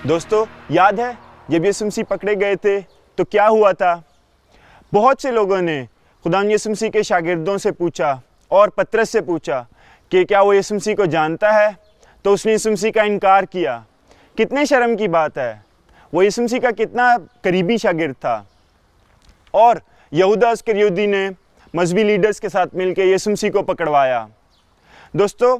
दोस्तों, याद है जब यीशु मसीह पकड़े गए थे तो क्या हुआ था? बहुत से लोगों ने खुदावंद यीशु मसीह के शागिर्दों से पूछा और पतरस से पूछा कि क्या वो यीशु मसीह को जानता है, तो उसने यीशु मसीह का इनकार किया। कितने शर्म की बात है, वो यीशु मसीह का कितना करीबी शागिर्द था। और यहूदा इस्करियोती ने मजहबी लीडर्स के साथ मिलकर यीशु मसीह को पकड़वाया। दोस्तों,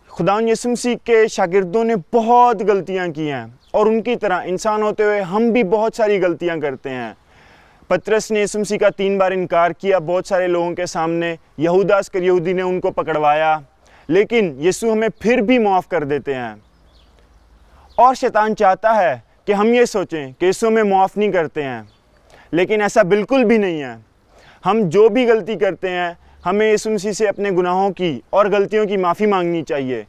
खुदावंद यीशु मसीह के शागिर्दों ने बहुत गलतियां की हैं और उनकी तरह इंसान होते हुए हम भी बहुत सारी गलतियां करते हैं। पतरस ने यीशु मसीह का 3 बार इनकार किया बहुत सारे लोगों के सामने। यहूदा इस्करियोती ने उनको पकड़वाया, लेकिन यीशु हमें फिर भी माफ़ कर देते हैं। और शैतान चाहता है कि हम ये सोचें कि यीशु हमें माफ़ नहीं करते हैं, लेकिन ऐसा बिल्कुल भी नहीं है। हम जो भी गलती करते हैं, हमें यीशु मसीह से अपने गुनाहों की और गलतियों की माफ़ी मांगनी चाहिए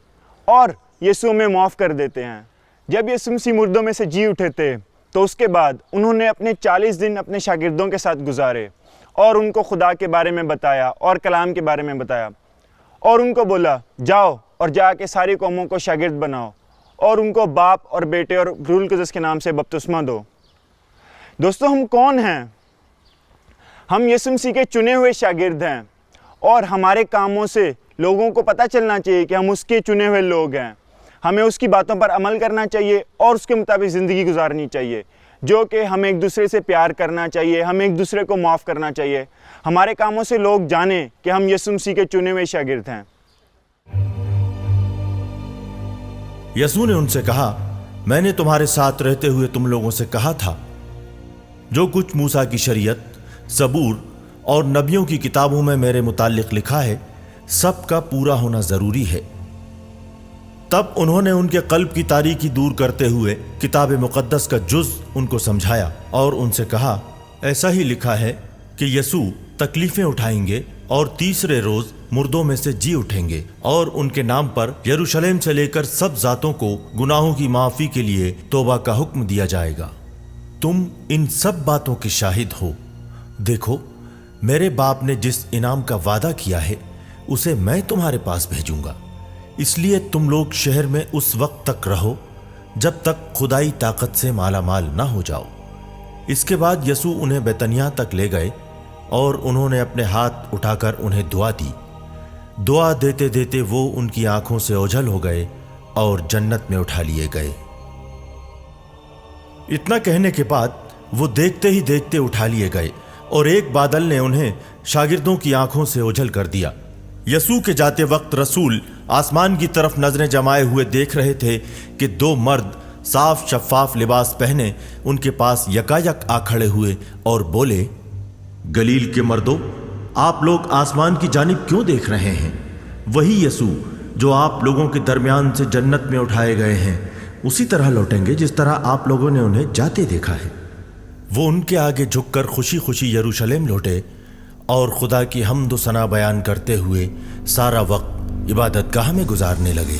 और यीशु हमें माफ़ कर देते हैं। जब यीशु मसीह मुर्दों में से जी उठे थे तो उसके बाद उन्होंने अपने 40 दिन अपने शागिर्दों के साथ गुजारे और उनको खुदा के बारे में बताया और कलाम के बारे में बताया और उनको बोला, जाओ और जाके सारी कौमों को शागिर्द बनाओ और उनको बाप और बेटे और रूह कुद्दूस के नाम से बपतिस्मा दो। दोस्तों, हम कौन हैं? हम यीशु मसीह के चुने हुए शागिर्द हैं और हमारे कामों से लोगों को पता चलना चाहिए कि हम उसके चुने हुए लोग हैं। हमें उसकी बातों पर अमल करना चाहिए और उसके मुताबिक ज़िंदगी गुजारनी चाहिए, जो कि हमें एक दूसरे से प्यार करना चाहिए, हमें एक दूसरे को माफ़ करना चाहिए। हमारे कामों से लोग जानें कि हम यीशु मसीह के चुने हुए शागिर्द हैं। यीशु ने उनसे कहा, मैंने तुम्हारे साथ रहते हुए तुम लोगों से कहा था, जो कुछ मूसा की शरीयत, सबूर और नबियों की किताबों में मेरे मुतालिक लिखा है, सब का पूरा होना जरूरी है। तब उन्होंने उनके कल्ब की तारीकी दूर करते हुए किताब मुकद्दस का जुज उनको समझाया और उनसे कहा, ऐसा ही लिखा है कि यीशु तकलीफें उठाएंगे और तीसरे रोज मुर्दों में से जी उठेंगे और उनके नाम पर यरूशलेम से लेकर सब जातों को गुनाहों की माफी के लिए तौबा का हुक्म दिया जाएगा। तुम इन सब बातों के शाहिद हो। देखो, मेरे बाप ने जिस इनाम का वादा किया है उसे मैं तुम्हारे पास भेजूंगा, इसलिए तुम लोग शहर में उस वक्त तक रहो जब तक खुदाई ताकत से माला माल ना हो जाओ। इसके बाद यीशु उन्हें बैतनिय्याह तक ले गए और उन्होंने अपने हाथ उठाकर उन्हें दुआ दी। दुआ देते देते वो उनकी आंखों से ओझल हो गए और जन्नत में उठा लिए गए। इतना कहने के बाद वो देखते ही देखते उठा लिए गए और एक बादल ने उन्हें शागिर्दों की आंखों से ओझल कर दिया। यीशु के जाते वक्त रसूल आसमान की तरफ नजरें जमाए हुए देख रहे थे कि 2 मर्द साफ शफाफ लिबास पहने उनके पास यकायक आ खड़े हुए और बोले, गलील के मर्दों, आप लोग आसमान की जानिब क्यों देख रहे हैं? वही यीशु जो आप लोगों के दरमियान से जन्नत में उठाए गए हैं, उसी तरह लौटेंगे जिस तरह आप लोगों ने उन्हें जाते देखा है। वो उनके आगे झुककर खुशी खुशी यरूशलेम लौटे और खुदा की हम्द व सना बयान करते हुए सारा वक्त इबादतगाह में गुजारने लगे।